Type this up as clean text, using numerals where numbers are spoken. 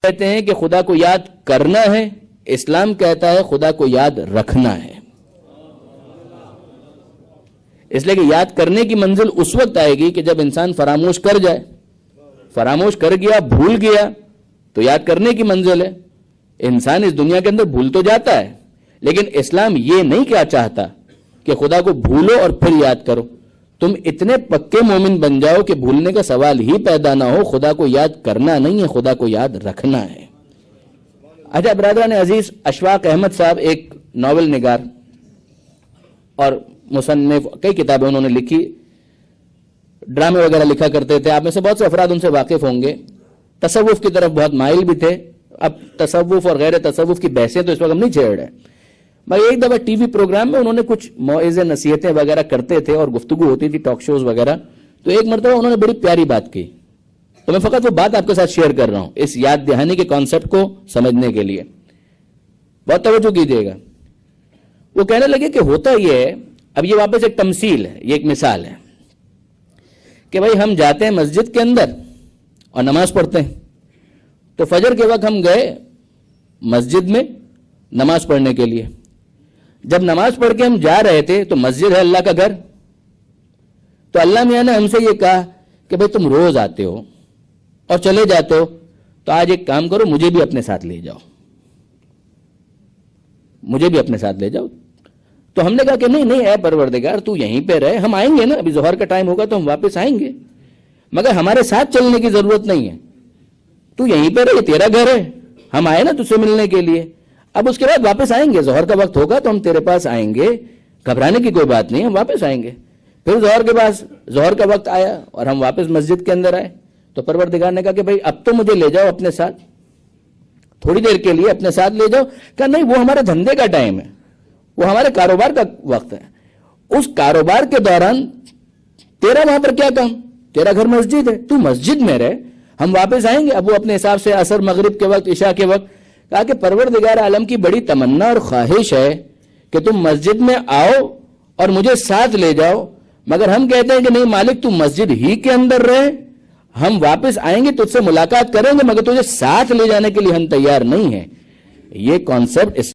کہتے ہیں کہ خدا کو یاد کرنا ہے، اسلام کہتا ہے خدا کو یاد رکھنا ہے. اس لیے کہ یاد کرنے کی منزل اس وقت آئے گی کہ جب انسان فراموش کر جائے. فراموش کر گیا، بھول گیا تو یاد کرنے کی منزل ہے. انسان اس دنیا کے اندر بھول تو جاتا ہے، لیکن اسلام یہ نہیں کیا چاہتا کہ خدا کو بھولو اور پھر یاد کرو. تم اتنے پکے مومن بن جاؤ کہ بھولنے کا سوال ہی پیدا نہ ہو. خدا کو یاد کرنا نہیں ہے، خدا کو یاد رکھنا ہے. اچھا برادران عزیز، اشفاق احمد صاحب ایک ناول نگار اور مصنف، کئی کتابیں انہوں نے لکھی، ڈرامے وغیرہ لکھا کرتے تھے. آپ میں سے بہت سے افراد ان سے واقف ہوں گے. تصوف کی طرف بہت مائل بھی تھے. اب تصوف اور غیر تصوف کی بحثیں تو اس وقت ہم نہیں چھیڑ رہے، مگر ایک دفعہ ٹی وی پروگرام میں انہوں نے کچھ موعظے نصیحتیں وغیرہ کرتے تھے اور گفتگو ہوتی تھی، ٹاک شوز وغیرہ. تو ایک مرتبہ انہوں نے بڑی پیاری بات کی، تو میں فقط وہ بات آپ کے ساتھ شیئر کر رہا ہوں اس یاد دہانی کے کانسیپٹ کو سمجھنے کے لیے. بہت توجہ کیجیے گا. وہ کہنے لگے کہ ہوتا یہ ہے، اب یہ واپس ایک تمثیل ہے، یہ ایک مثال ہے کہ بھائی ہم جاتے ہیں مسجد کے اندر اور نماز پڑھتے ہیں. تو فجر کے وقت ہم گئے مسجد میں نماز پڑھنے کے لیے. جب نماز پڑھ کے ہم جا رہے تھے تو مسجد ہے اللہ کا گھر. تو اللہ میاں نے ہم سے یہ کہا کہ بھائی تم روز آتے ہو اور چلے جاتے ہو، تو آج ایک کام کرو، مجھے بھی اپنے ساتھ لے جاؤ، مجھے بھی اپنے ساتھ لے جاؤ. تو ہم نے کہا کہ نہیں اے پروردگار تو یہیں پہ رہے، ہم آئیں گے نا، ابھی ظہر کا ٹائم ہوگا تو ہم واپس آئیں گے، مگر ہمارے ساتھ چلنے کی ضرورت نہیں ہے. تو یہیں پہ رہے، تیرا گھر ہے، ہم آئے نا تجھ سے ملنے کے لیے. اب اس کے بعد واپس آئیں گے، ظہر کا وقت ہوگا تو ہم تیرے پاس آئیں گے، گھبرانے کی کوئی بات نہیں، ہم واپس آئیں گے. پھر ظہر کا وقت آیا اور ہم واپس مسجد کے اندر آئے. تو پروردگار نے کہا کہ بھائی اب تو مجھے لے جاؤ اپنے ساتھ، تھوڑی دیر کے لیے اپنے ساتھ لے جاؤ. کہا نہیں، وہ ہمارے دھندے کا ٹائم ہے، وہ ہمارے کاروبار کا وقت ہے. اس کاروبار کے دوران تیرا وہاں پر کیا کام؟ تیرا گھر مسجد ہے، تو مسجد میں رہے، ہم واپس آئیں گے. اب وہ اپنے حساب سے عصر مغرب کے وقت، عشاء کے وقت. کہا کہ پروردگار عالم کی بڑی تمنا اور خواہش ہے کہ تم مسجد میں آؤ اور مجھے ساتھ لے جاؤ، مگر ہم کہتے ہیں کہ نہیں مالک، تم مسجد ہی کے اندر رہے، ہم واپس آئیں گے، تجھ سے ملاقات کریں گے، مگر تجھے ساتھ لے جانے کے لیے ہم تیار نہیں ہیں. یہ کانسیپٹ